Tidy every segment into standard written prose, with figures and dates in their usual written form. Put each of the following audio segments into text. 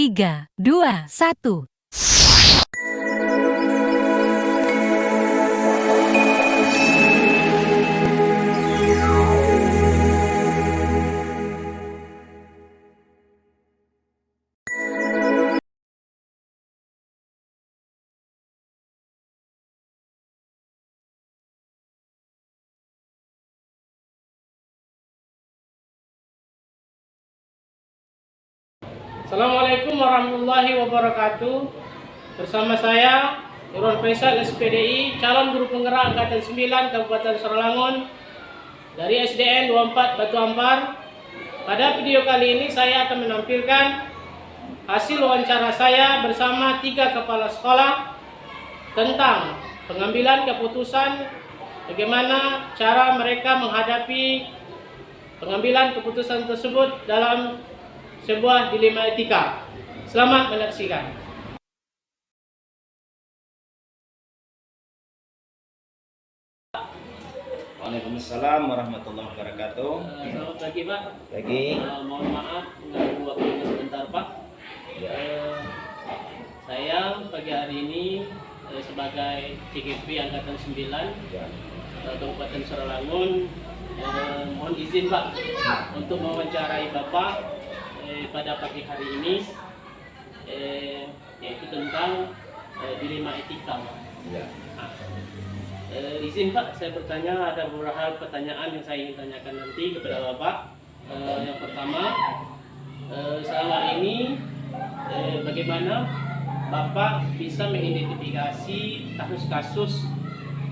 3, 2, 1. Assalamualaikum warahmatullahi wabarakatuh. Bersama saya Irwan Faisal SPDI, calon guru penggerak angkatan 9 Kabupaten Sarawangun dari SDN 24 Batu Ampar. Pada video kali ini saya akan menampilkan hasil wawancara saya bersama 3 kepala sekolah tentang pengambilan keputusan bagaimana cara mereka menghadapi pengambilan keputusan tersebut dalam sebuah dilema etika. Selamat menyaksikan. Waalaikumsalam warahmatullahi wabarakatuh. Selamat pagi, Pak. Pagi. Mohon maaf mengganggu waktunya sebentar, Pak. Ya. Saya pagi hari ini sebagai CGP Angkatan 9 Ya. Kabupaten Sarawangun, mohon izin, Pak, untuk mewawancarai Bapak pada pagi hari ini, yaitu tentang dilema etika, Pak. Ya. Izin, Pak, saya bertanya, ada beberapa pertanyaan yang saya ingin tanyakan nanti kepada Bapak. Yang pertama, selama ini bagaimana Bapak bisa mengidentifikasi kasus-kasus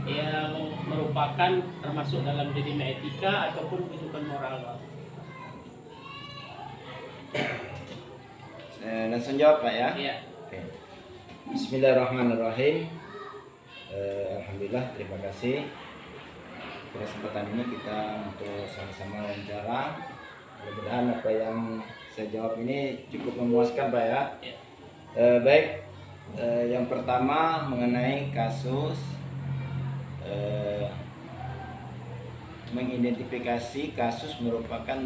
yang merupakan termasuk dalam dilema etika ataupun rujukan moral, Pak? Langsung jawab, Pak, ya? Iya. Oke. Bismillahirrahmanirrahim. Alhamdulillah, terima kasih. Pada kesempatan ini kita untuk sama-sama wawancara. Mudah-mudahan apa yang saya jawab ini cukup memuaskan, Pak, ya. Iya. Baik. Yang pertama mengenai kasus mengidentifikasi kasus merupakan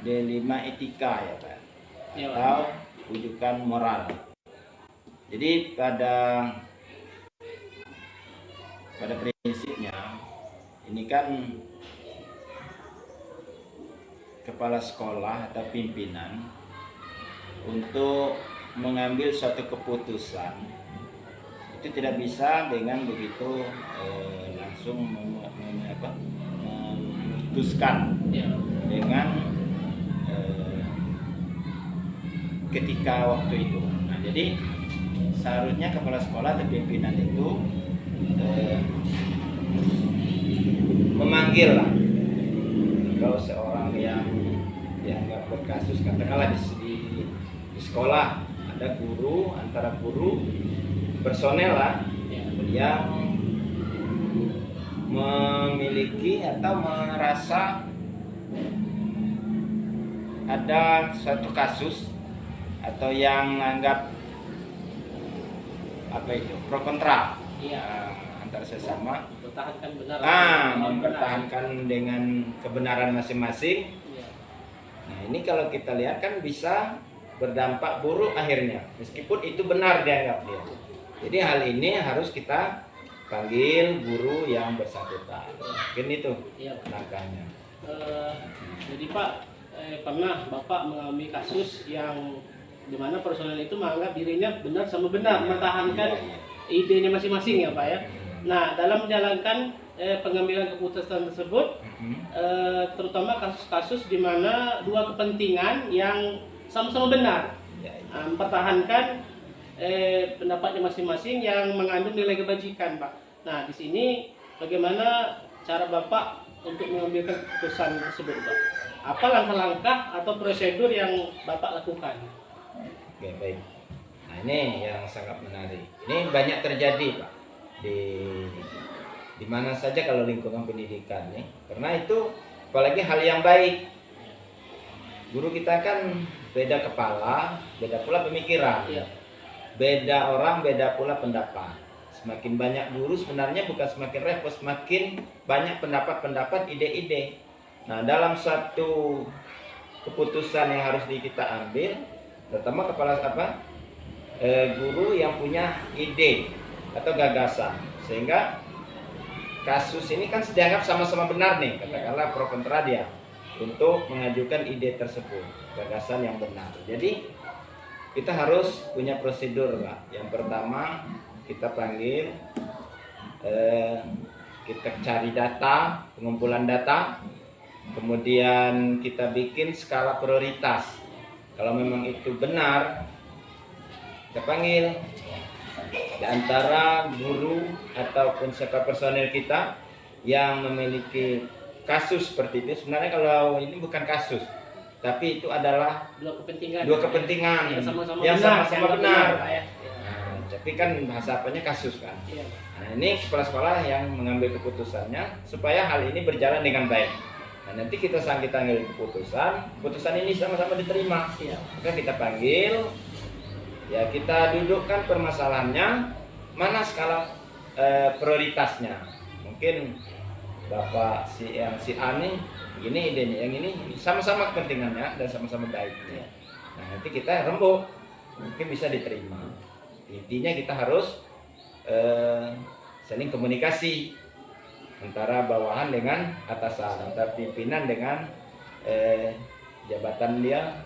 dilema etika, ya, Pak, Ya, Pak. atau rujukan moral. Jadi pada prinsipnya ini kan kepala sekolah atau pimpinan untuk mengambil suatu keputusan itu tidak bisa dengan begitu langsung memutuskan Ya. dengan ketika waktu itu. Nah, jadi seharusnya kepala sekolah atau pimpinan itu memanggil lah, kalau seorang yang dianggap berkasus, katakanlah di sekolah ada guru, antara guru personel lah yang memiliki atau merasa ada suatu kasus atau yang anggap apa itu pro kontra, Iya. antar sesama, Mempertahankan benar. mempertahankan dengan kebenaran masing-masing. Iya. Nah, ini kalau kita lihat kan bisa berdampak buruk akhirnya, meskipun itu benar dianggap dia. Jadi hal ini harus kita panggil guru yang bersangkutan. Mungkin itu Iya, Pak. langkahnya. Jadi, Pak, pernah Bapak mengalami kasus yang dimana personel itu menganggap dirinya benar sama benar, mempertahankan idenya masing-masing, ya, Pak, ya. Nah, dalam menjalankan pengambilan keputusan tersebut, terutama kasus-kasus di mana dua kepentingan yang sama-sama benar, mempertahankan pendapatnya masing-masing yang mengandung nilai kebajikan, Pak. Nah, di sini bagaimana cara Bapak untuk mengambil keputusan tersebut, Pak? Apa langkah-langkah atau prosedur yang Bapak lakukan? Oke, baik. Nah, ini yang sangat menarik. Ini banyak terjadi, Pak, di mana saja kalau lingkungan pendidikan nih. Karena itu apalagi hal yang baik. Guru kita kan beda kepala, beda pula pemikiran. Iya. Beda orang, beda pula pendapat. Semakin banyak guru sebenarnya bukan semakin repot, semakin banyak pendapat-pendapat, ide-ide. Nah, dalam satu keputusan yang harus kita ambil, terutama guru yang punya ide atau gagasan, sehingga kasus ini kan dianggap sama-sama benar nih, katakanlah pro kontra dia untuk mengajukan ide tersebut, gagasan yang benar. Jadi kita harus punya prosedur, Pak. Yang pertama kita panggil, kita cari data, pengumpulan data, kemudian kita bikin skala prioritas. Kalau memang itu benar, kita panggil di antara guru ataupun siapa personel kita yang memiliki kasus seperti itu. Sebenarnya kalau ini bukan kasus, tapi itu adalah dua kepentingan yang sama-sama benar. Ya. Nah, tapi kan bahasa apanya kasus kan. Ya. Nah, ini kepala sekolah yang mengambil keputusannya supaya hal ini berjalan dengan baik. Nah, nanti kita ambil keputusan ini sama-sama diterima. Ya. Maka kita panggil, ya kita dudukkan permasalahannya, mana skala prioritasnya. Mungkin Bapak si A nih begini idenya, yang ini sama-sama kepentingannya dan sama-sama baiknya. Nah, nanti kita rembuk, mungkin bisa diterima. Intinya kita harus saling komunikasi antara bawahan dengan atasan, antara pimpinan dengan jabatan dia.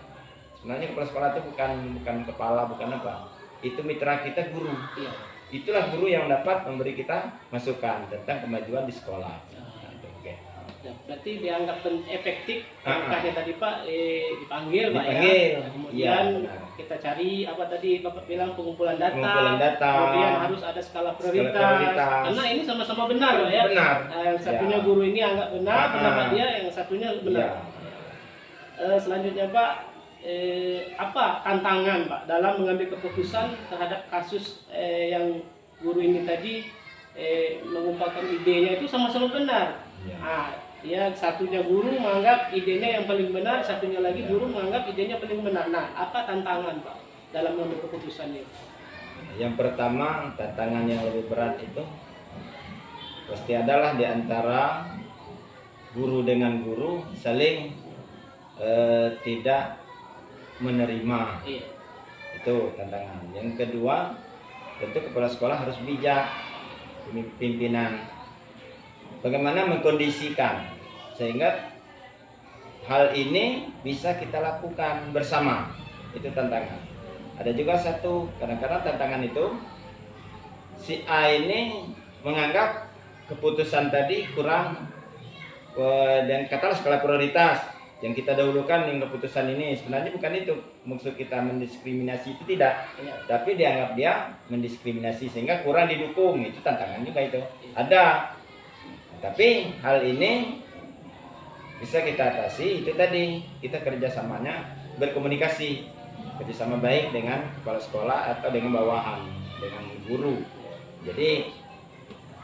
Sebenarnya kepala sekolah itu bukan kepala, bukan apa. Itu mitra kita guru. Iya. Itulah guru yang dapat memberi kita masukan tentang kemajuan di sekolah. Oke. Ya, berarti dianggap efektif langkahnya tadi Pak, dipanggil Pak ya. Kemudian Iya, kita cari apa tadi Bapak bilang pengumpulan data. Kemudian harus ada skala prioritas. Karena ini sama-sama benar Pak ya. Benar. Yang satunya guru ini anggap benar, pendapat dia, yang satunya benar. Selanjutnya Pak, apa tantangan Pak dalam mengambil keputusan terhadap kasus yang guru ini tadi mengumpulkan idenya itu sama-sama benar. Ya. Nah, ya satunya guru menganggap idenya yang paling benar, satunya lagi guru menganggap idenya paling benar. Nah, apa tantangan Pak dalam mengambil keputusan itu? Yang pertama, tantangan yang lebih berat itu pasti adalah di antara guru dengan guru saling tidak menerima. Iya. Itu tantangan. Yang kedua, tentu kepala sekolah harus bijak, pimpinan, bagaimana mengkondisikan sehingga hal ini bisa kita lakukan bersama. Itu tantangan. Ada juga satu, kadang-kadang tantangan itu si A ini menganggap keputusan tadi kurang, dan katakanlah skala prioritas yang kita dahulukan yang keputusan ini sebenarnya bukan itu maksud kita mendiskriminasi, itu tidak. Iya. Tapi dianggap dia mendiskriminasi sehingga kurang didukung. Itu tantangan juga itu. Ada. Tapi hal ini bisa kita atasi. Itu tadi kita kerjasamanya berkomunikasi, kerjasama baik dengan kepala sekolah atau dengan bawahan, dengan guru. Jadi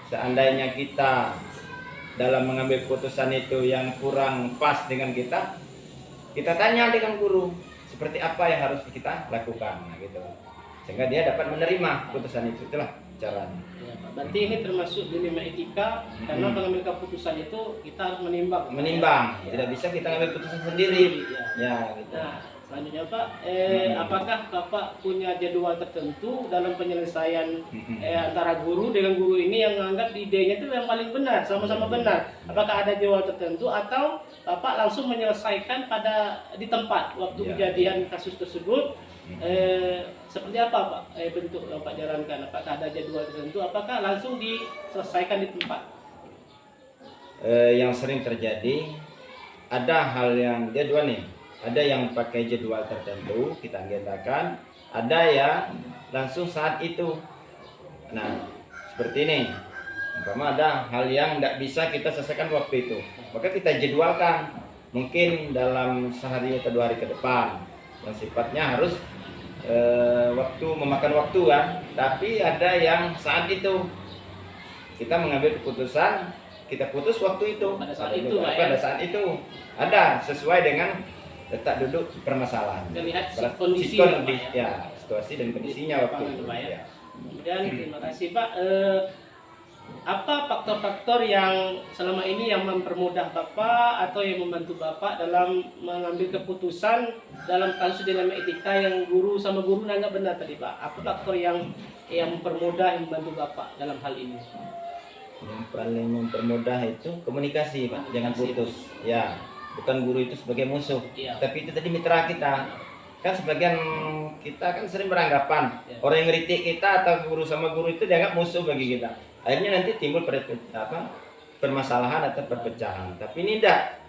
seandainya kita dalam mengambil keputusan itu yang kurang pas dengan kita tanya dengan guru seperti apa yang harus kita lakukan, nah, gitu. Sehingga dia dapat menerima keputusan itu. Itulah caranya. Ya, Pak. Berarti ini termasuk dilema etika karena mengambil keputusan itu kita harus menimbang. Tidak bisa kita ambil keputusan sendiri. Ya. Ya, gitu. Nah, selanjutnya Pak, apakah Bapak punya jadwal tertentu dalam penyelesaian antara guru dengan guru ini yang menganggap idenya itu yang paling benar, sama-sama benar? Apakah ada jadwal tertentu atau Bapak langsung menyelesaikan di tempat waktu kejadian kasus tersebut? Seperti apa Pak bentuk yang Pak jalankan? Apakah ada jadwal tertentu? Apakah langsung diselesaikan di tempat? Yang sering terjadi ada hal yang dia dua nih. Ada yang pakai jadwal tertentu kita agendakan, ada yang langsung saat itu. Nah, seperti ini. Umpama ada hal yang tidak bisa kita selesaikan waktu itu, maka kita jadwalkan mungkin dalam sehari atau 2 hari ke depan. Yang sifatnya harus memakan waktu kan. Tapi ada yang saat itu kita mengambil keputusan, kita putus waktu itu. Pada saat itu ada sesuai dengan letak duduk permasalahan. Terlihat kondisi ya, situasi dan kondisinya waktu itu. Ya. Kemudian terima kasih Pak. apa faktor-faktor yang selama ini yang mempermudah Bapak atau yang membantu Bapak dalam mengambil keputusan dalam kasus dilema etika yang guru sama guru nggak benar tadi Pak? Apa faktor yang mempermudah yang membantu Bapak dalam hal ini? Yang paling mempermudah itu komunikasi, Pak. Jangan putus. Ya, bukan guru itu sebagai musuh, Iya. tapi itu tadi mitra kita. Kan sebagian kita kan sering beranggapan Ya. orang yang ngeritik kita atau guru sama guru itu dianggap musuh bagi kita. Akhirnya nanti timbul permasalahan atau perpecahan. Tapi ini tidak.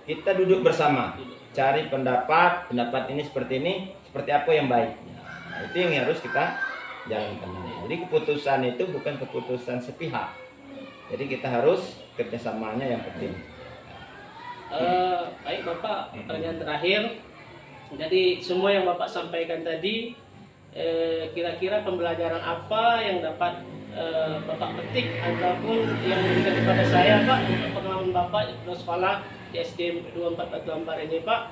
Kita duduk bersama, cari pendapat ini seperti apa yang baik. Nah, itu yang harus kita jalankan. Jadi keputusan itu bukan keputusan sepihak. Jadi kita harus kerjasamanya yang penting. Baik Bapak, pertanyaan terakhir. Jadi semua yang Bapak sampaikan tadi, kira-kira pembelajaran apa yang dapat Bapak petik ataupun yang diberikan kepada saya Pak, pengalaman Bapak di sekolah di SD 24 Batu Ampar ini Pak,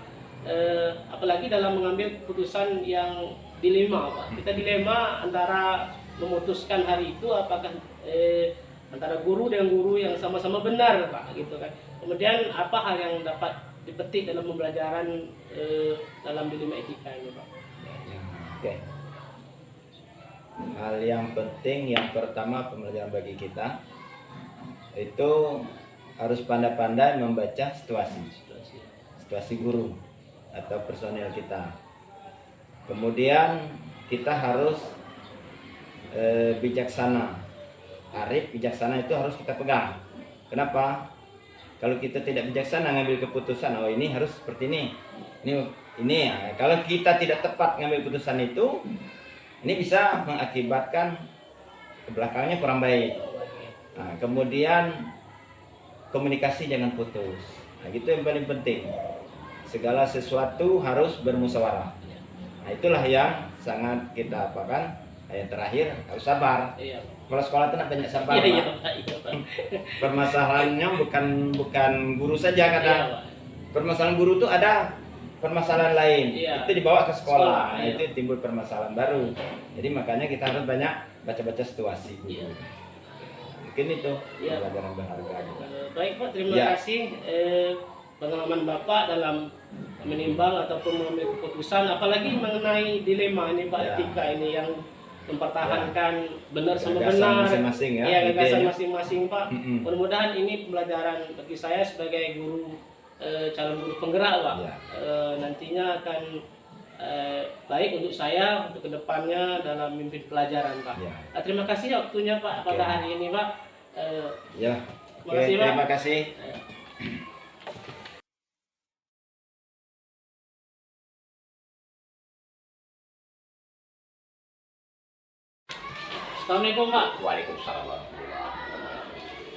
apalagi dalam mengambil keputusan yang dilema Pak. Kita dilema antara memutuskan hari itu apakah antara guru dengan guru yang sama-sama benar Pak gitu kan. Kemudian apa hal yang dapat dipetik dalam pembelajaran dalam dilema etika ini Pak? Oke. Hal yang penting yang pertama pembelajaran bagi kita itu harus pandai-pandai membaca situasi guru atau personil kita. Kemudian kita harus bijaksana. Arif bijaksana itu harus kita pegang. Kenapa? Kalau kita tidak bijaksana ngambil keputusan, oh ini harus seperti ini. Ini ya. Kalau kita tidak tepat ngambil keputusan itu, ini bisa mengakibatkan ke belakangnya kurang baik. Nah, kemudian komunikasi jangan putus. Nah, itu yang paling penting. Segala sesuatu harus bermusyawarah. Nah, itulah yang sangat kita apakan. Yang terakhir harus sabar. Iya. Kalau sekolah itu banyak sabar. Iya, Pak. iya, Pak. Permasalahannya bukan guru saja kadang. Iya, Pak. Permasalahan guru itu ada permasalahan lain. Iya. Itu dibawa ke sekolah. Nah, Iya. itu timbul permasalahan baru. Jadi makanya kita harus banyak baca-baca situasi guru. Iya. Mungkin itu Iya. pelajaran berharga kita. Baik Pak, terima Ya. kasih pengalaman Bapak dalam menimbang ataupun mengambil keputusan, apalagi mengenai dilema ini Pak, Ya. etika ini yang mempertahankan benar sama Gagasan benar. masing-masing ya, Iya, gagasan idenya. masing-masing Pak. Mm-mm. Mudah-mudahan ini pembelajaran bagi saya sebagai guru calon guru penggerak Pak. Ya. Nantinya akan baik untuk saya untuk kedepannya dalam memimpin pelajaran Pak. Ya. Terima kasih waktunya Pak pada Oke. hari ini Pak. Ya. Terima kasih, Pak. Terima kasih. Assalamualaikum Pak. Waalaikumsalam.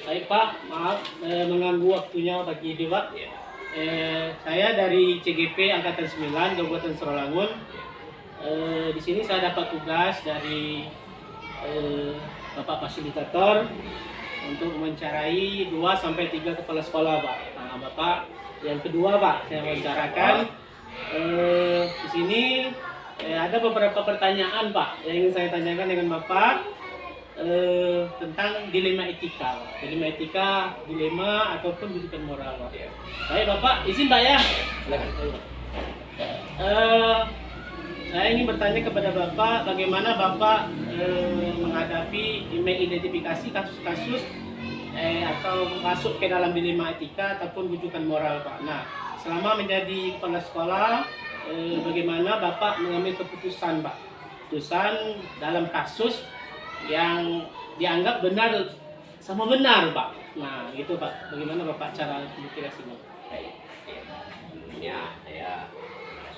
Baik Pak, maaf mengganggu waktunya pagi ini Pak. Saya dari CGP Angkatan 9 Kabupaten Sarawangun. Di sini saya dapat tugas dari Bapak Fasilitator untuk mewawancarai 2 sampai 3 kepala sekolah Pak. Nah, Bapak yang kedua Pak, saya wawancarakan di sini ada beberapa pertanyaan Pak yang ingin saya tanyakan dengan Bapak tentang dilema etika, Pak. Dilema ataupun rujukan moral Pak. Baik Bapak, izin Pak ya. Saya ingin bertanya kepada Bapak, bagaimana Bapak menghadapi mengidentifikasi kasus-kasus atau masuk ke dalam dilema etika ataupun rujukan moral Pak. Nah, selama menjadi kepala sekolah, bagaimana Bapak mengambil keputusan Pak? Keputusan dalam kasus yang dianggap benar sama benar Pak. Nah, gitu Pak. Bagaimana Bapak cara mitigasinya? Baik. Sebelumnya saya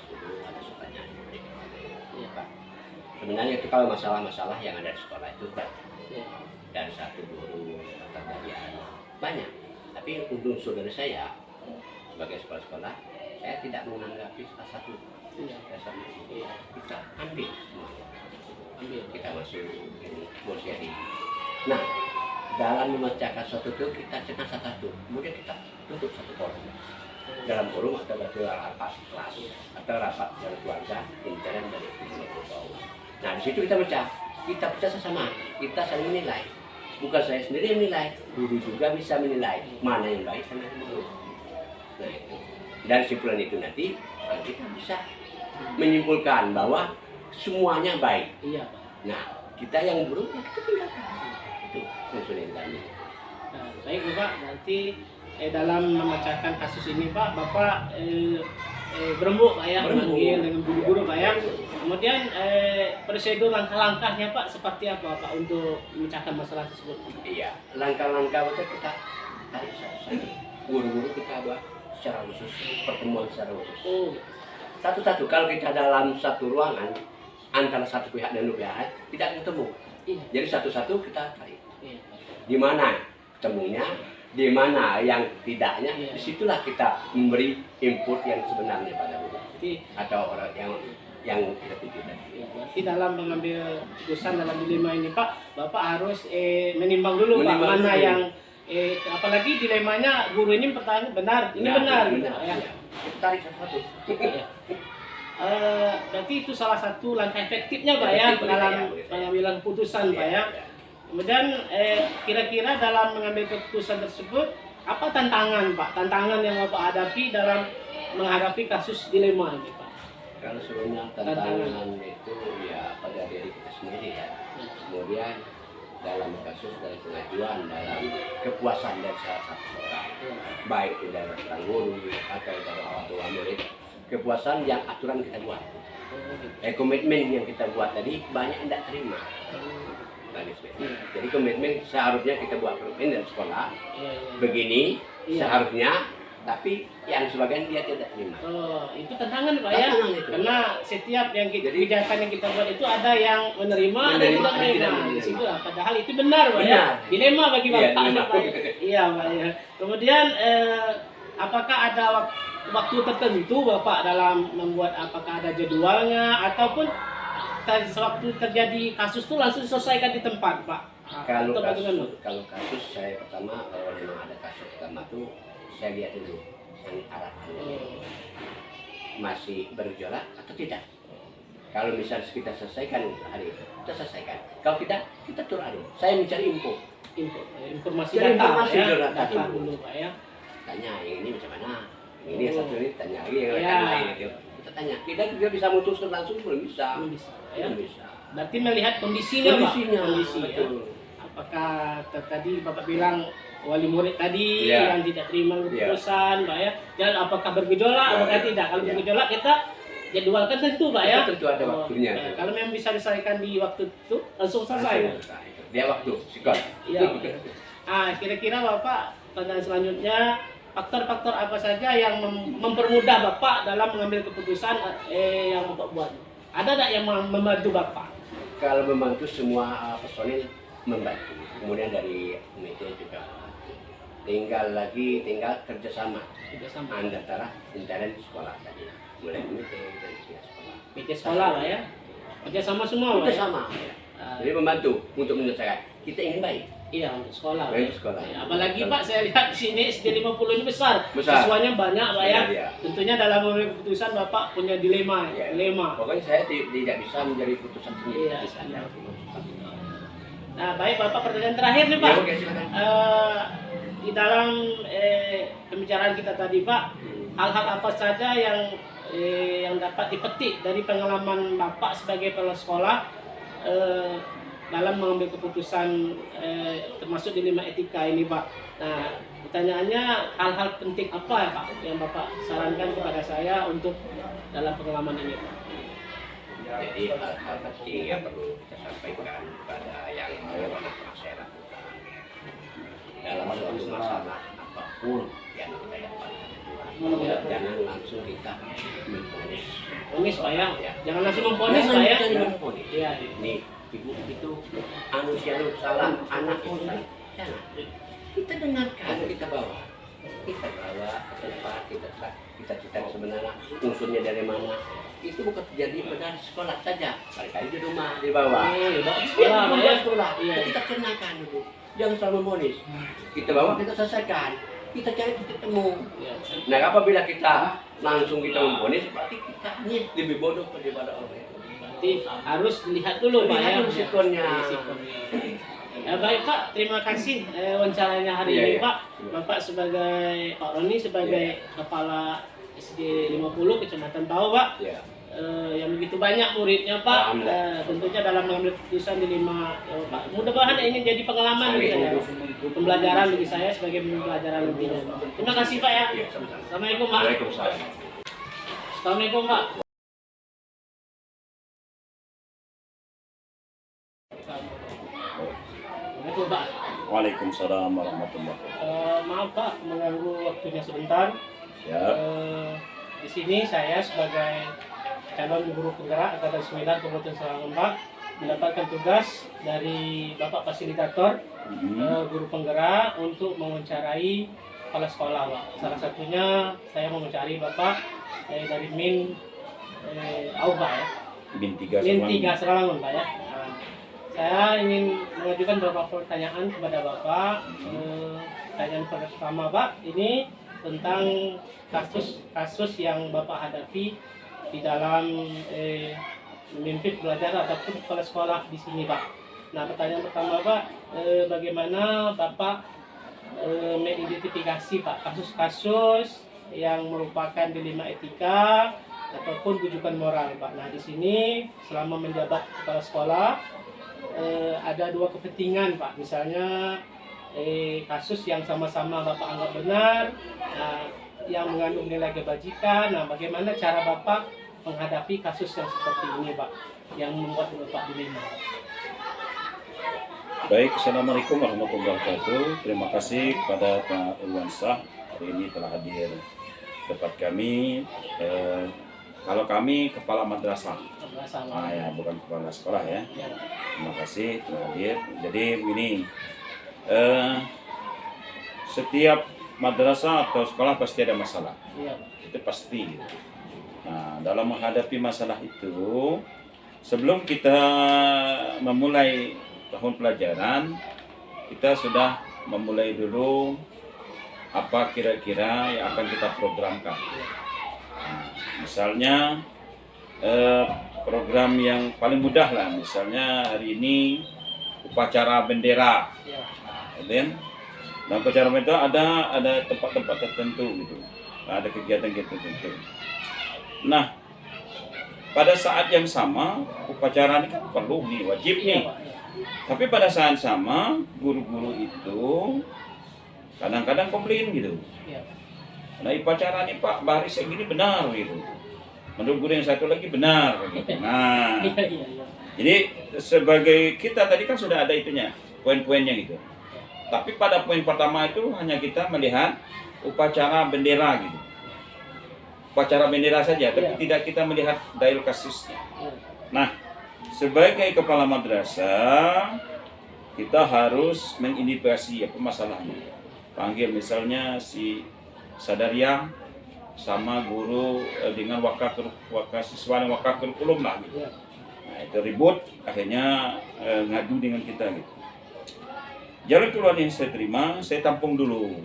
dulu ada pertanyaan. Iya Pak. Sebenarnya itu kalau masalah-masalah yang ada di sekolah itu Pak, Iya. dari satu guru atau dari banyak. Tapi untuk saudara saya sebagai sekolah-sekolah, saya tidak menanggapi salah satu. Iya. Kita ambil semua. Kita masuk ini sosialisasi. Nah, dalam memecahkan suatu itu kita cetak satu, kemudian kita tutup satu forum dalam forum atau batu rapat kelas atau rapat dalam keluarga intern dari bawah. Nah, di situ kita pecah sesama, kita saling menilai bukan saya sendiri yang menilai, guru juga bisa menilai mana yang baik mana yang buruk. Nah itu dari kesimpulan itu nanti kita bisa menyimpulkan bahwa semuanya baik. Iya Pak. Nah kita yang buruk ya kita tinggalkan. Itu konsulen kami. Nah, baik Bapak, nanti dalam memecahkan kasus ini Pak, Bapak berembuk Pak ya, Berembuk. memanggil dengan guru-guru Pak ya. Kemudian prosedur langkah-langkahnya Pak seperti apa Pak untuk memecahkan masalah tersebut? Iya, langkah-langkah itu kita tarik satu-satu. Guru-guru kita buat secara khusus, pertemuan secara khusus. Oh, Satu-satu, kalau kita dalam satu ruangan antara satu pihak dan dua pihak tidak ketemu. iya. Jadi satu-satu kita tarik. Iya. Di mana ketemunya, di mana yang tidaknya, Iya. disitulah kita memberi input yang sebenarnya pada guru Berarti, atau orang yang kita tuju tadi. ya, berarti dalam mengambil keputusan dalam dilema ini Pak, Bapak harus menimbang dulu Pak Menimbang mana dulu. yang apalagi dilemanya guru ini bertanya benar, ini benar, gitu, benar. ya. Ya. Kita tarik satu-satu. Iya. Berarti itu salah satu langkah efektifnya Pak ya Efektif, dalam ya. pengambilan keputusan Pak ya. Kemudian kira-kira dalam mengambil keputusan tersebut apa tantangan Pak? Tantangan yang Bapak hadapi dalam menghadapi kasus dilema ini Pak? Kalau sebelumnya tantangan itu ya pada diri kita sendiri ya. Kemudian dalam kasus dari pengajuan, dalam kepuasan dari salah satu orang, baik itu dari orang guru atau dari orang tua murid, kepuasan yang aturan kita buat. Komitmen yang kita buat tadi banyak yang tidak terima. Jadi komitmen seharusnya kita buat komitmen dari sekolah begini Iya. seharusnya, tapi yang sebagian dia tidak terima. Oh, itu tantangan Pak ya. Tantangan itu. Karena setiap yang kita, Jadi- kebijakan yang kita buat itu ada yang menerima, ada yang tidak Menerima, ada yang tidak menerima. menerima. Di situ lah. Padahal itu benar Pak ya. Benar. Dilema bagi Iya, Bapak. dilema. Pak. Iya Pak ya. Kemudian apakah ada waktu tertentu Bapak dalam membuat, apakah ada jadwalnya ataupun sewaktu terjadi kasus itu langsung diselesaikan di tempat Pak? Kalau Atau bagaimana? kasus saya pertama, kalau memang ada kasus pertama tuh saya lihat dulu yang arahannya masih bergejolak atau tidak. Kalau misalnya kita selesaikan hari itu, kita selesaikan. Kalau tidak, kita turun. Saya mencari Informasi Cari data, informasi ya, dulu, data dulu. dulu Pak ya. Tanya yang ini macam mana, yang ini satu ini tanya lagi yang Ya. lain itu. Kita tanya. Kita juga bisa memutuskan langsung belum bisa. Belum bisa, ya. Belum bisa. Berarti melihat kondisinya, Kondisinya, Pak. Kondisi ya. betul. Apakah tadi Bapak bilang wali murid tadi Iya. yang tidak terima keputusan, Pak ya. Dan apakah bergejolak, Iya, apakah iya. tidak? Kalau Iya. bergejolak kita jadwalkan tentu, Pak ya. Itu tentu ada waktunya. Ya, kalau memang bisa diselesaikan di waktu itu langsung selesai. Pak. Nah, itu. Dia waktu, sikon. Iya. Kira-kira Bapak pertanyaan selanjutnya, faktor-faktor apa saja yang mempermudah Bapak dalam mengambil keputusan yang Bapak buat? Ada tidak yang membantu Bapak? Kalau membantu semua personil membantu. Kemudian dari komite juga. Tinggal kerjasama Kerjasama. antara internet sekolah tadi. Mulai komite dan pihak sekolah. Media sekolah lah ya. Kerjasama semua Pak ya? Kerjasama. Jadi membantu untuk menyelesaikan. Kita ingin baik. Iya, untuk sekolah. Baik, Pak. sekolah. Ya, apalagi Pak, saya lihat di sini SD 50 ini besar. Besar. Siswanya banyak Pak ya. Iya. Tentunya dalam mengambil keputusan Bapak punya dilema. Ya. Dilema. Pokoknya saya tidak bisa menjadi putusan sendiri. Iya, Saya harus Nah, baik Bapak, pertanyaan terakhir nih Pak. Ya, oke, silakan. Di dalam pembicaraan kita tadi Pak, hal-hal apa saja yang dapat dipetik dari pengalaman Bapak sebagai kepala sekolah dalam mengambil keputusan termasuk dilema etika ini Pak. Nah, pertanyaannya hal-hal penting apa ya Pak yang Bapak sarankan kepada saya untuk dalam pengalaman ini Pak? Jadi hal-hal penting yang perlu kita sampaikan kepada yang pernah saya lakukan dalam suatu masalah apapun yang kita dapatkan. Jangan langsung kita memponis. Ponis Pak ya? Jangan langsung memponis Pak ya? Jangan memponis. Iya. Nih, ibu itu salah, anak itu salah. Jangan. Kita dengarkan, kita bawa ke tempat, kita cerita sebenarnya unsurnya dari mana. Itu bukan terjadi pada sekolah saja, kali-kali di rumah, di bawah. Oh, di bawah Iya, sekolah, di Pak, bawah ya? sekolah. Iya. Kita kenakan dulu. Jangan selalu memponis. Kita bawa, kita selesaikan. Kita cari titik temu. Iya. Nah, apabila kita langsung kita memponis, berarti kita ini lebih bodoh daripada orang itu. Berarti harus lihat dulu Pak Lihat ya. dulu sikonnya. Sikonnya. Baik Pak, terima kasih wawancaranya hari Iya, ini iya. Pak. Bapak sebagai Pak Roni sebagai Kepala SD 50 Kecamatan Tau Pak. Ya. Yang begitu banyak muridnya Pak. Alhamdulillah. Tentunya dalam mengambil keputusan di 5 Pak. Mudah-mudahan ini jadi pengalaman bagi saya. Assalamualaikum. Pembelajaran bagi saya sebagai pembelajaran nantinya. Terima kasih Pak ya. Iya, sama-sama. Assalamualaikum Pak. Waalaikumsalam. Assalamualaikum Pak. Assalamualaikum Pak. Waalaikumsalam warahmatullahi wabarakatuh. Maaf Pak mengganggu waktunya sebentar. Ya, Di sini saya sebagai calon guru penggerak Angkatan 9 Kabupaten Sarawak mendapatkan tugas dari Bapak Fasilitator guru penggerak untuk mewawancarai kepala sekolah Pak. Salah satunya saya mewawancari Bapak dari Min Auba ya. bin 3 Min Semarang. 3 Serawangun Pak ya. Nah, saya ingin mengajukan beberapa pertanyaan kepada Bapak. Pertanyaan pertama Pak, ini tentang kasus yang Bapak hadapi di dalam memimpin belajar ataupun kepala sekolah di sini Pak. Nah pertanyaan pertama Pak, bagaimana Bapak mengidentifikasi Pak kasus-kasus yang merupakan dilema etika ataupun bujukan moral Pak. Nah di sini selama menjabat kepala sekolah ada dua kepentingan Pak. Misalnya kasus yang sama-sama Bapak anggap benar, yang mengandung nilai kebajikan. Nah, bagaimana cara Bapak menghadapi kasus yang seperti ini, Pak, yang membuat Bapak dilema? Baik, Assalamualaikum warahmatullahi wabarakatuh. Terima kasih kepada Pak Irwansyah hari ini telah hadir tempat kami. Kalau kami kepala madrasah, ya bukan kepala sekolah ya. Terima kasih telah hadir. Jadi begini, setiap madrasah atau sekolah pasti ada masalah, itu pasti. Nah, dalam menghadapi masalah itu, sebelum kita memulai tahun pelajaran, kita sudah memulai dulu apa kira-kira yang akan kita programkan. Nah, misalnya program yang paling mudah lah, misalnya hari ini upacara bendera. Dan upacara bendera ada tempat-tempat tertentu gitu, ada kegiatan tertentu. Nah, pada saat yang sama upacara ini kan perlu nih, wajib nih. Tapi pada saat sama guru-guru itu kadang-kadang komplain gitu. Nah, upacara ini Pak baris yang gini benar gitu. Menurut guru yang satu lagi benar gitu. Nah, jadi sebagai kita tadi kan sudah ada itunya, poin-poinnya gitu. Tapi pada poin pertama itu hanya kita melihat upacara bendera gitu. Upacara bendera saja, tapi tidak kita melihat detail kasusnya. Nah, sebagai kepala madrasah, kita harus mengidentifikasi apa masalahnya. Panggil misalnya si Sadaria sama guru dengan wakil siswa dan wakil kurikulum lah gitu. Nah, itu ribut, akhirnya ngadu dengan kita gitu. Jalan keluar yang saya terima, saya tampung dulu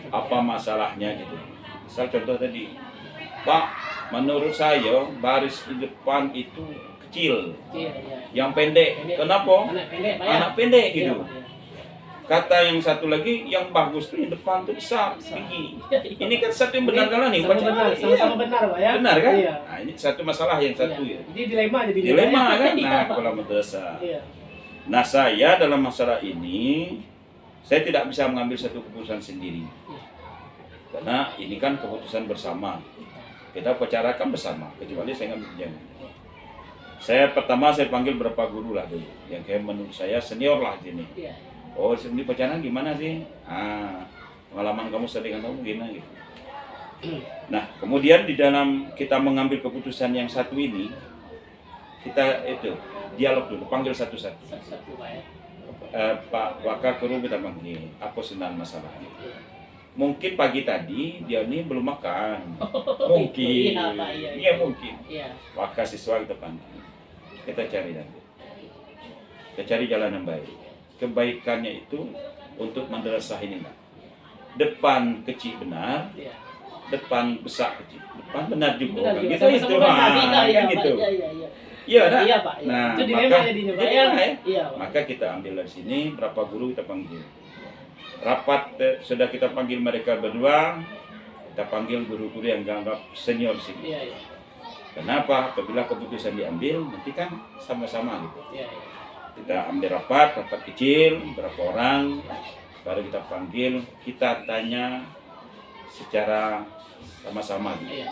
apa masalahnya gitu. Misal contoh tadi, Pak, menurut saya baris di depan itu kecil, yang pendek. Kenapa? Anak pendek gitu. Kata yang satu lagi, yang bagus tuh yang depan tuh besar, tinggi. Ini kan satu yang benar kan nih? Sama benar Pak ya. Benar kan? Nah, ini satu masalah yang satu ya. Jadi dilema kan? Nah, kepala madrasah. Nah, saya dalam masalah ini, saya tidak bisa mengambil satu keputusan sendiri. Karena ini kan keputusan bersama. Kita bicarakan bersama, kecuali saya ngambil jangan. Pertama saya panggil berapa guru lah dulu, yang kayak menurut saya senior lah di sini. Oh, ini pecanan gimana sih? Pengalaman kamu sering atau gimana gitu. Nah, kemudian di dalam kita mengambil keputusan yang satu ini, kita itu dialog dulu, panggil satu-satu. Pak Wakil Guru kita panggil, apa sebenarnya masalahnya? Mungkin pagi tadi dia ini belum makan. Mungkin. Iya mungkin. Wakil siswa kita panggil. Kita cari nanti. Kita cari jalan yang baik. Kebaikannya itu untuk madrasah ini Pak. Depan kecil benar, depan besar kecil, depan benar juga. Gitu itu. Gitu. Iya, ada. Iya Pak. Iya. Nah, Itu maka- dilema jadinya Pak. jadi Ya. apa ya? Iya Pak. Maka kita ambil dari sini berapa guru kita panggil. Rapat sudah kita panggil mereka berdua, kita panggil guru-guru yang dianggap senior sini. Iya iya. Kenapa? Apabila keputusan diambil, nanti kan sama-sama gitu. Iya iya. Kita ambil rapat kecil, berapa orang, baru kita panggil, kita tanya secara sama-sama gitu. Iya.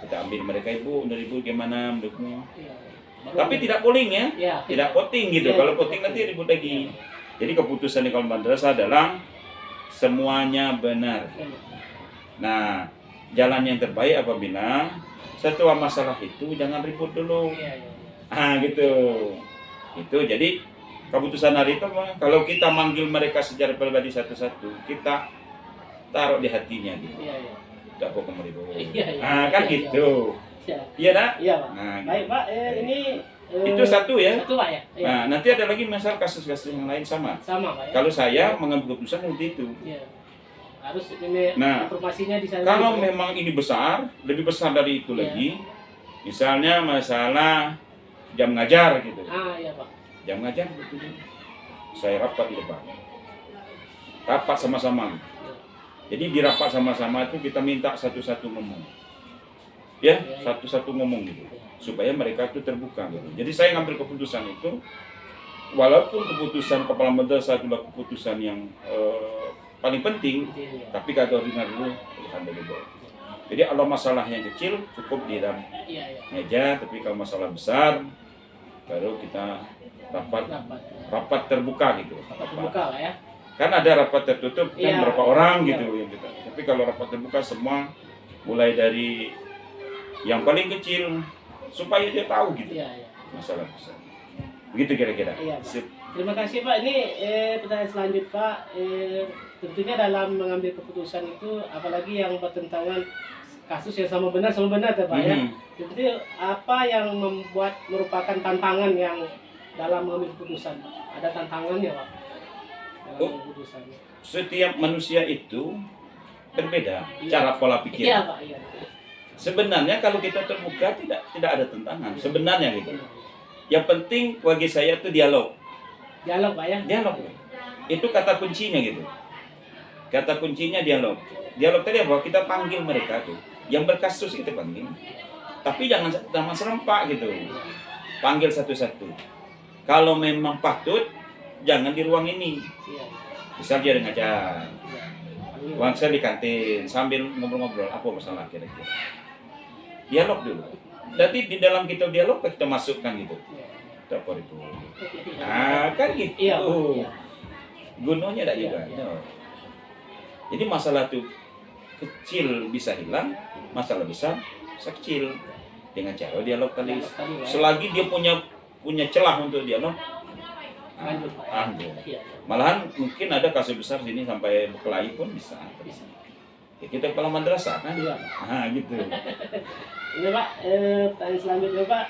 Kita ambil mereka, ibu, dari ibu gimana mendukung. Iya. Baru- Tapi tidak polling ya, Iya. tidak voting gitu. Iya, Kalau iya, voting nanti voting. ribut lagi. Jadi keputusan di Kaum Madrasah adalah semuanya benar. Nah, jalan yang terbaik apabila setelah masalah itu jangan ribut dulu. Iya iya. Gitu. Itu jadi keputusan hari itu Bang, kalau kita manggil mereka secara pribadi satu-satu, kita taruh di hatinya gitu. Iya iya. Tidak mau ribut. Iya, iya. Kan Iya, gitu. Iya. Iya dah. Iya Pak. Nah, Baik gitu. Pak, ini Itu satu ya. Satu Pak ya. Iya. Nah, nanti ada lagi masalah kasus-kasus yang lain sama. Sama Pak ya. Kalau saya mengambil keputusan seperti itu. Iya. Harus ini Nah, informasinya di sana. Kalau juga. memang ini besar, lebih besar dari itu Iya. lagi, misalnya masalah jam ngajar gitu. Iya Pak. Jam ngajar betul. Saya rapat di depan. Rapat sama-sama. Jadi di rapat sama-sama itu kita minta satu-satu ngomong. Ya, Iya, iya. satu-satu ngomong gitu. Supaya mereka itu terbuka gitu. Jadi saya ngambil keputusan itu, walaupun keputusan kepala madrasah adalah keputusan yang paling penting, Iya. tapi kagak dengar dulu keluhan dari bawah. Jadi kalau masalah yang kecil cukup di dalam Iya iya. meja, tapi kalau masalah besar baru kita rapat terbuka gitu. Terbuka lah ya. Kan ada rapat tertutup kan Iya. berapa orang Iya. gitu yang kita. Tapi kalau rapat terbuka semua mulai dari yang paling kecil supaya dia tahu gitu Iya iya. masalah besar. Begitu kira-kira. Iya, Pak. Sip. Terima kasih Pak. Ini pertanyaan selanjutnya Pak. Tentunya dalam mengambil keputusan itu, apalagi yang bertentangan kasus yang sama benar ya Pak ya. Mhm. Jadi apa yang membuat merupakan tantangan yang dalam mengambil keputusan? Ada tantangannya Pak dalam Oh. mengambil keputusan. Setiap manusia itu berbeda Iya. cara pola pikir. Iya Pak. Iya. Sebenarnya kalau kita terbuka tidak ada tantangan. Sebenarnya gitu. Benar. Yang penting bagi saya itu dialog. Dialog Pak ya. Dialog. Itu kata kuncinya gitu. Kata kuncinya dialog. Dialog tadi apa? Kita panggil mereka tuh. Yang berkasus kita panggil. Tapi jangan serempak gitu. Panggil satu-satu. Kalau memang patut, jangan di ruang ini. Iya. Misal dia ada ngajar. Iya. Panggil. Uang saya di kantin sambil ngobrol-ngobrol. Apa masalah kira-kira? Dialog dulu. Nanti di dalam kita dialog kita masukkan gitu. Iya. Kita apa itu? Iya. Kan gitu. Iya. Pak. Iya. Gunanya ada Iya, juga. iya. No. Jadi masalah itu kecil bisa hilang, masalah besar bisa kecil dengan cara dialog tadi. Dialog tadi, Pak. Selagi dia punya celah untuk dialog, Lanjut Pak. lanjut. Iya. Malahan mungkin ada kasus besar sini sampai berkelahi pun bisa. Bisa. Ya, kita kepala madrasah kan? Iya Pak. Gitu. Ini Pak, pertanyaan selanjutnya Pak,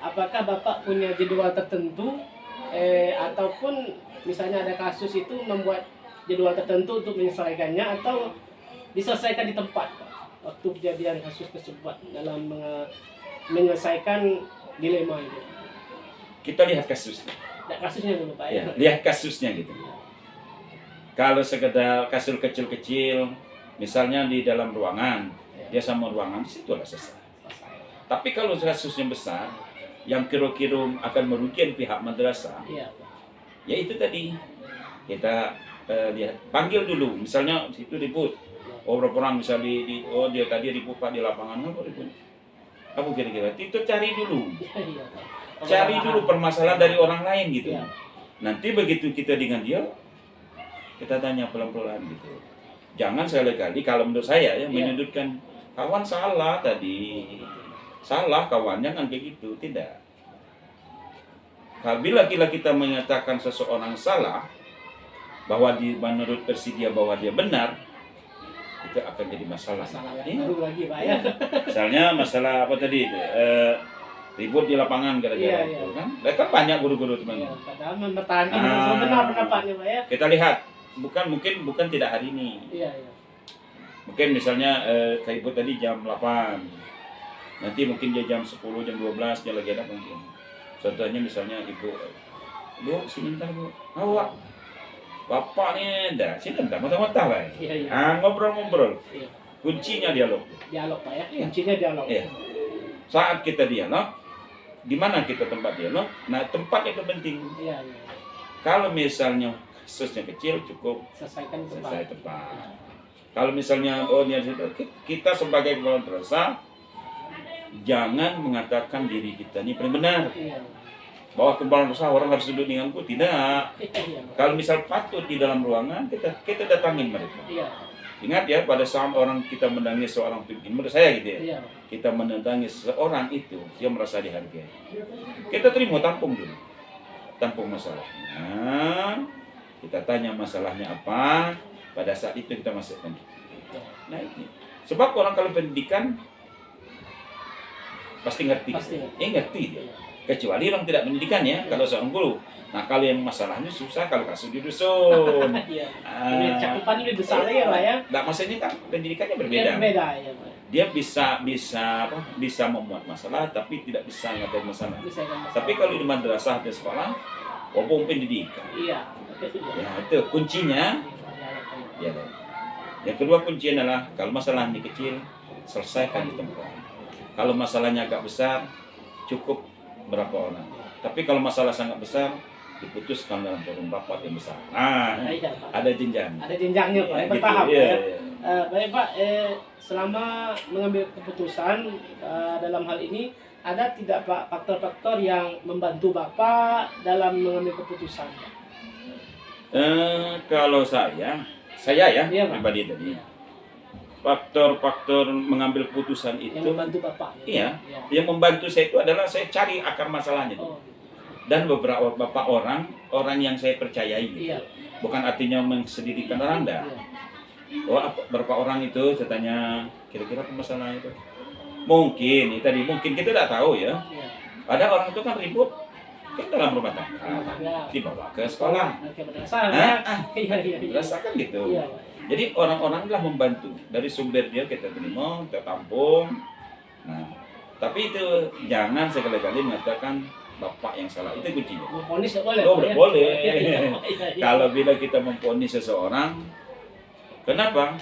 apakah Bapak punya jadwal tertentu ataupun misalnya ada kasus itu membuat jadwal tertentu untuk menyelesaikannya atau diselesaikan di tempat Pak, waktu kejadian kasus tersebut dalam menyelesaikan dilema itu? Kita lihat kasusnya. Nah, kasusnya dulu Pak ya. Ya, lihat kasusnya gitu. Kalau sekedar kasus kecil-kecil, misalnya di dalam ruangan, dia sama ruangan, disitulah selesai. Tapi kalau kasusnya besar, yang kira-kira akan merugikan pihak madrasah, Iya Pak. ya itu tadi kita lihat, panggil dulu, misalnya situ ribut, berapa orang bisa dia tadi ribut Pak di lapangan, apa ribut? Apa kira-kira? Itu cari dulu, Iya Pak. cari dulu permasalahan dari orang lain gitu. Iya. Nanti begitu kita dengan dia, kita tanya pelan-pelan gitu. Jangan sekali-kali kalau menurut saya ya menyudutkan kawan salah tadi. Salah kawannya kan kayak gitu, tidak. Bila kita menyatakan seseorang salah, bahwa menurut versi dia bahwa dia benar, itu akan jadi masalah. Masalah Iya. yang baru lagi Pak ya. Misalnya masalah apa tadi? Ribut di lapangan gara-gara Iya, itu iya. kan. Mereka banyak guru-guru Iya, teman. padahal mempertahankan Ah. benar pendapatnya Pak ya. Kita lihat, bukan tidak hari ini. Iya iya. Mungkin misalnya kayak ibu tadi jam 8. Nanti mungkin dia jam 10, jam 12 dia lagi ada mungkin. Contohnya misalnya ibu, bu sini ntar bu, awak, bapak nih, dah sini ntar mata-mata lah. Iya, iya. Ngobrol-ngobrol. Iya. Kuncinya dialog. Dialog Pak ya. Iya. Kuncinya dialog. Iya. Saat kita dialog, di mana kita tempat dialog? Nah tempat itu penting. Iya, iya. Kalau misalnya kasusnya kecil cukup Selesaikan tempat. selesai tepat. Kalau misalnya oh dia kita sebagai kepala desa jangan mengatakan diri kita ini paling benar. Iya. Bahwa kepala desa orang harus duduk denganku, tidak. Iya. Kalau misal patut di dalam ruangan kita datangin mereka. Iya. Ingat ya pada saat orang kita mendatangi seorang pimpin, menurut saya gitu ya. Iya. Kita mendatangi seseorang itu dia merasa dihargai. Kita terima tampung dulu. Tampung masalahnya. Kita tanya masalahnya apa. Pada saat itu kita masukkan. Nah ini. Sebab orang kalau pendidikan pasti ngerti. Pasti. Ngerti dia. Iya. Kecuali orang tidak pendidikan ya, kalau seorang guru. Nah kalau yang masalahnya susah kalau kasus di dusun. Iya. Ini cakupan lebih besar ya Pak ya. Nggak, maksudnya kan pendidikannya Iya, berbeda. berbeda ya Pak. Dia bisa memuat masalah tapi tidak bisa ngatain masalah. Bisa kan. Tapi kalau di madrasah di sekolah, walaupun pendidikan. Iya. Ya itu kuncinya. Ya, yang kedua kunci adalah kalau masalahnya kecil, selesaikan di tempat. Kalau masalahnya agak besar, cukup berapa orang. Tapi kalau masalah sangat besar, diputuskan dalam forum rapat yang besar. Nah, Iya, Pak. ada jenjang. Ada jenjangnya Pak, Ya, bertahap gitu. ya. Iya, iya. Baik Pak, selama mengambil keputusan dalam hal ini, ada tidak Pak faktor-faktor yang membantu Bapak dalam mengambil keputusan? Kalau saya ya Iya, Pak. pribadi tadi, faktor-faktor mengambil keputusan Yang itu, membantu Bapak? iya, Iya. yang membantu saya itu adalah saya cari akar masalahnya. Oh, Dan beberapa orang yang saya percayai. Gitu. iya. Bukan artinya mensendirikan orang, enggak. Iya. Oh, berapa orang itu saya tanya, kira-kira apa masalah itu? Mungkin, mungkin kita tidak tahu ya. Iya. Ada orang itu kan ribut kan dalam rumah tangga, Iya. dibawa ke sekolah. Oke, berdasar Hah? ya. Iya, iya, iya. Rasakan gitu. Iya, Pak. Jadi orang-orang telah membantu dari sumber dia kita terima, kita tampung. Nah, tapi itu jangan sekali-kali mengatakan bapak yang salah, itu kuncinya. Memponis nggak boleh. Oh, Pak, ya? boleh. Iya, iya, iya. Kalau bila kita memponis seseorang, kenapa?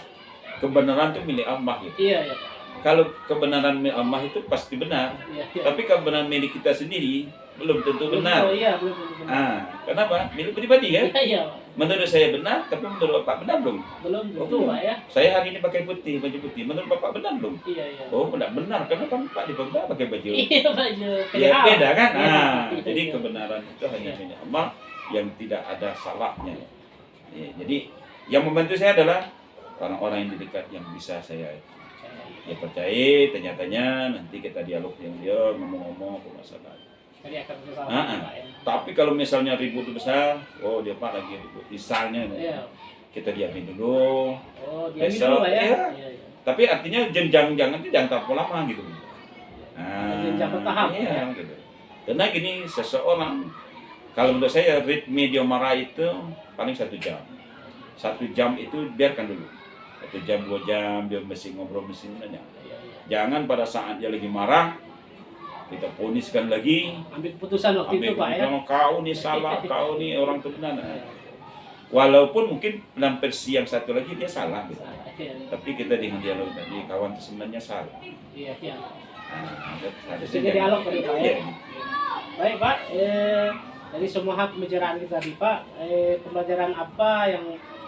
Kebenaran itu milik Allah gitu. Iya, iya. Kalau kebenaran milik Allah itu pasti benar, Iya, iya. tapi kebenaran milik kita sendiri belum tentu benar. Oh, iya, belum tentu benar. Ah, kenapa? Milik pribadi kan? Iya, iya. Menurut saya benar, tapi menurut Bapak benar belum? Belum tentu belum. Pak ya. Saya hari ini pakai putih, baju putih. Menurut Bapak benar belum? Iya, iya. Oh, benar benar karena kan Pak di Bapak pakai baju. Iya, Pak. Ya beda kan? Iya, Nah, iya, jadi iya. kebenaran itu hanya Iya. milik Allah yang tidak ada salahnya. Ya, jadi yang membantu saya adalah orang-orang yang di dekat yang bisa saya percaya, tanya-tanya, nanti kita dialog yang dia ngomong-ngomong apa masalah. Jadi akan bersama Ah, Pak ya. Tapi kalau misalnya ribut besar, oh dia Pak lagi ribut. Misalnya Iya. kita diamin dulu. Oh, dia ini Besok, dulu Pak ya. iya. Iya, iya. Tapi artinya jangan itu jangan terlalu lama gitu. Jenjang bertahap, Iya, ya. gitu. Karena gini seseorang kalau menurut saya ritme dia marah itu paling 1 jam. 1 jam itu biarkan dulu. 1 jam 2 jam dia mesti ngobrol mesti nanya. Iya, iya. Jangan pada saat dia lagi marah kita poniskan lagi. Ambil keputusan waktu itu Pak ya. Ambil kau nih salah, kau nih orang kebenaran. Iya. Walaupun mungkin dalam versi yang satu lagi dia salah gitu. Iya, Tapi kita dengan dialog tadi kawan itu sebenarnya salah. iya, iya. Nah, ada Bisa dialog tadi Pak ya. Iya. Baik Pak, dari semua hal pembicaraan kita tadi Pak, pembelajaran apa yang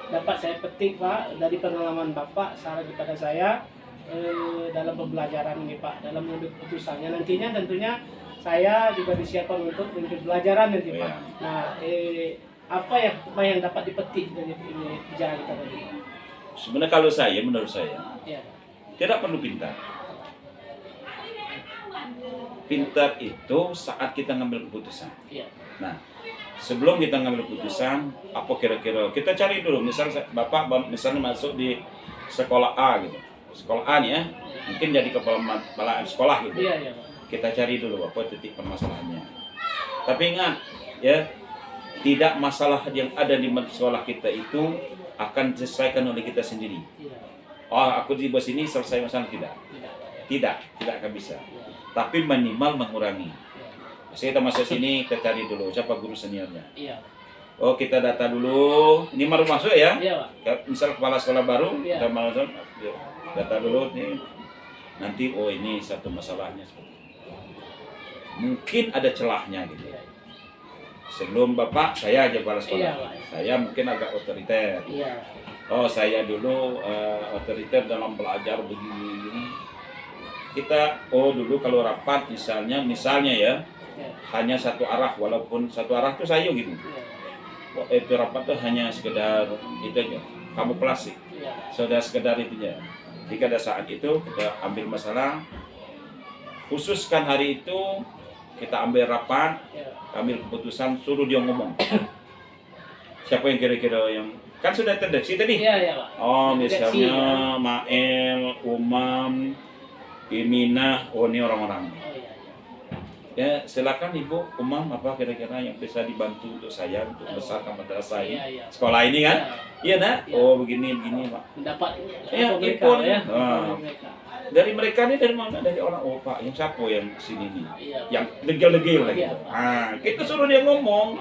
dapat saya petik Pak dari pengalaman Bapak saran kepada saya dalam pembelajaran ini Pak, dalam mengambil keputusannya nantinya tentunya saya juga disiapkan untuk mengambil pembelajaran nanti Pak. Iya. Nah, apa yang dapat dipetik dari pembicaraan kita tadi? Sebenarnya kalau saya, menurut saya, Ya, tidak perlu pintar. Pintar itu saat kita ngambil keputusan. iya, Nah, sebelum kita ngambil keputusan, apa kira-kira kita cari dulu. Misalnya Bapak misalnya masuk di sekolah A gitu. Sekolah A nih ya, mungkin jadi kepala sekolah gitu. iya, iya Pak. Kita cari dulu apa titik permasalahannya. Tapi ingat ya, tidak masalah yang ada di sekolah kita itu akan diselesaikan oleh kita sendiri. Iya, Oh, aku di bos ini selesai masalah tidak. tidak. tidak akan bisa. Tapi minimal mengurangi. Saya kita masuk sini, kita cari dulu siapa guru seniornya. Iya. Oh, kita data dulu. Ini baru masuk ya? Iya, Pak. Misal kepala sekolah baru, Iya. kita masuk, data dulu nih. Nanti oh ini satu masalahnya seperti ini. Mungkin ada celahnya gitu. Iya. Sebelum Bapak, saya aja kepala sekolah. Iya, Pak. Saya mungkin agak otoriter. Iya. Oh, saya dulu otoriter dalam belajar begini. Kita dulu kalau rapat misalnya ya Iya. hanya satu arah, walaupun satu arah tuh sayu gitu. Iya. Itu rapat tuh hanya sekedar itu aja, kamuflase. Iya. Sudah sekedar itu aja. Jika ada saat itu kita ambil masalah, khususkan hari itu kita ambil rapat, Iya. ambil keputusan, suruh dia ngomong. Siapa yang kira-kira yang kan sudah terdeteksi tadi? Iya, iya, Pak. Oh, Terdeteksi, misalnya Mael, Umam, Imina, ini orang-orang. Oh, iya, iya. Ya, silakan Ibu Umam apa kira-kira yang bisa dibantu untuk saya untuk besarkan madrasah ini, Iya, iya. sekolah ini kan? Iya, Nak? Iya. Oh, begini Pak. Mendapat Iya, apa mereka impor. ya. Ah. Mereka. Dari mereka ini dari mana? Dari orang Pak, yang siapa yang sini nih? Iya. Yang degil-degil lah Iya, gitu. Pak. Ah, kita suruh dia ngomong.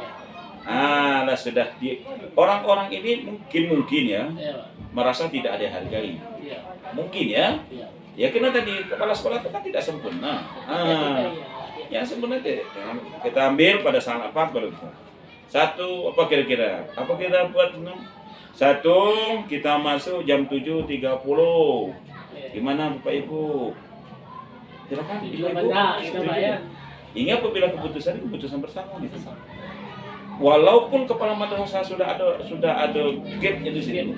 Lah sudah orang-orang ini mungkin ya Iya, Pak. merasa tidak ada hargai. Iya. Mungkin ya. Iya. Ya karena tadi kepala sekolah itu kan tidak sempurna. Iya. Yang sempurna itu kita ambil pada saat apa kalau gitu. Satu apa kira-kira? Apa kita buat? Satu kita masuk jam 7.30. Gimana Bapak Ibu? Silakan Ibu-ibu. Gitu, Pak ya. Ingat apabila keputusan bersama gitu. Walaupun kepala madrasah sudah ada gate-nya di situ.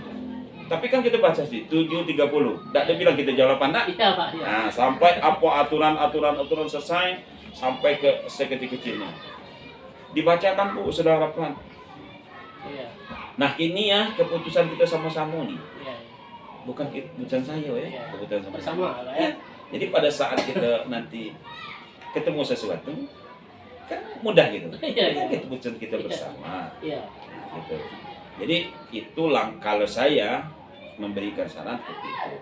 Tapi kan kita baca sih 7.30. Tidak ada bilang kita jawaban nak. Iya, Pak. Iya. Nah, sampai apa aturan selesai sampai ke sekecil-kecilnya. Dibacakan Bu, sudah harapan. Iya. Nah, ini ya keputusan kita sama-sama nih. Iya. Bukan saya ya, Iya. keputusan sama-sama. Bersama, Pak ya. Jadi pada saat kita nanti ketemu sesuatu kan mudah gitu. Iya, Kan iya. keputusan kita bersama. Iya. Nah, gitu. Jadi itulah kalau saya memberikan saran seperti itu.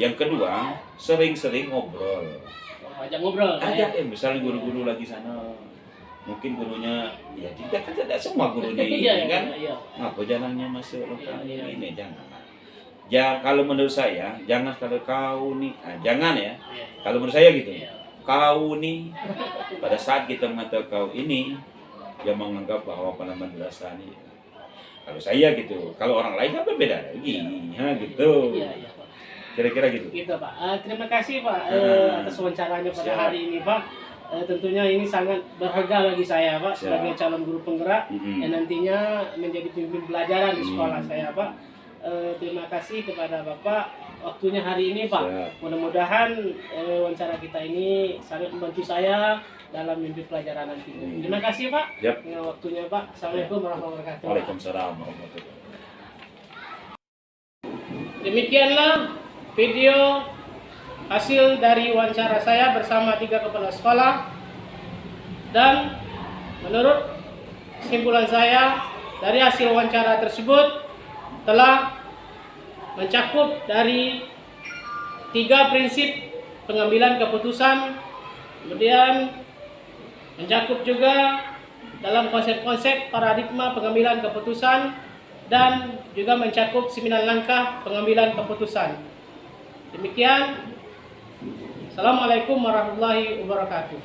Yang kedua, sering-sering ngobrol. Ajak ngobrol, Pak ya. Ada misalnya guru-guru lagi sana. Mungkin gurunya ya kita kan tidak semua guru di Iya, ini kan. iya. Apa jalannya masuk lokal Iya, iya. ini jangan. Ya kalau menurut saya jangan kalau kau nih, jangan ya. Iya. Kalau menurut saya gitu. Iya. Kau nih pada saat kita mengatakan kau ini yang menganggap bahwa pada madrasah ini. Kalau saya gitu, kalau orang lain kan berbeda lagi, gitu. Iya, iya, Pak. Kira-kira gitu. Gitu, Pak. Terima kasih, Pak, atas wawancaranya pada Siap. hari ini, Pak. Tentunya ini sangat berharga bagi saya, Pak, Siap. sebagai calon guru penggerak yang nantinya menjadi pemimpin pelajaran di sekolah saya, Pak. Terima kasih kepada Bapak waktunya hari ini, Pak. Siap. Mudah-mudahan wawancara kita ini sangat membantu saya dalam mimpi pelajaran nanti. Terima kasih, Pak. Yap. Dengan waktunya, Pak. Assalamualaikum warahmatullahi wabarakatuh. Waalaikumsalam warahmatullahi wabarakatuh. Demikianlah video hasil dari wawancara saya bersama 3 kepala sekolah, dan menurut kesimpulan saya dari hasil wawancara tersebut telah mencakup dari 3 prinsip pengambilan keputusan, kemudian mencakup juga dalam konsep-konsep paradigma pengambilan keputusan, dan juga mencakup 9 langkah pengambilan keputusan. Demikian. Assalamualaikum warahmatullahi wabarakatuh.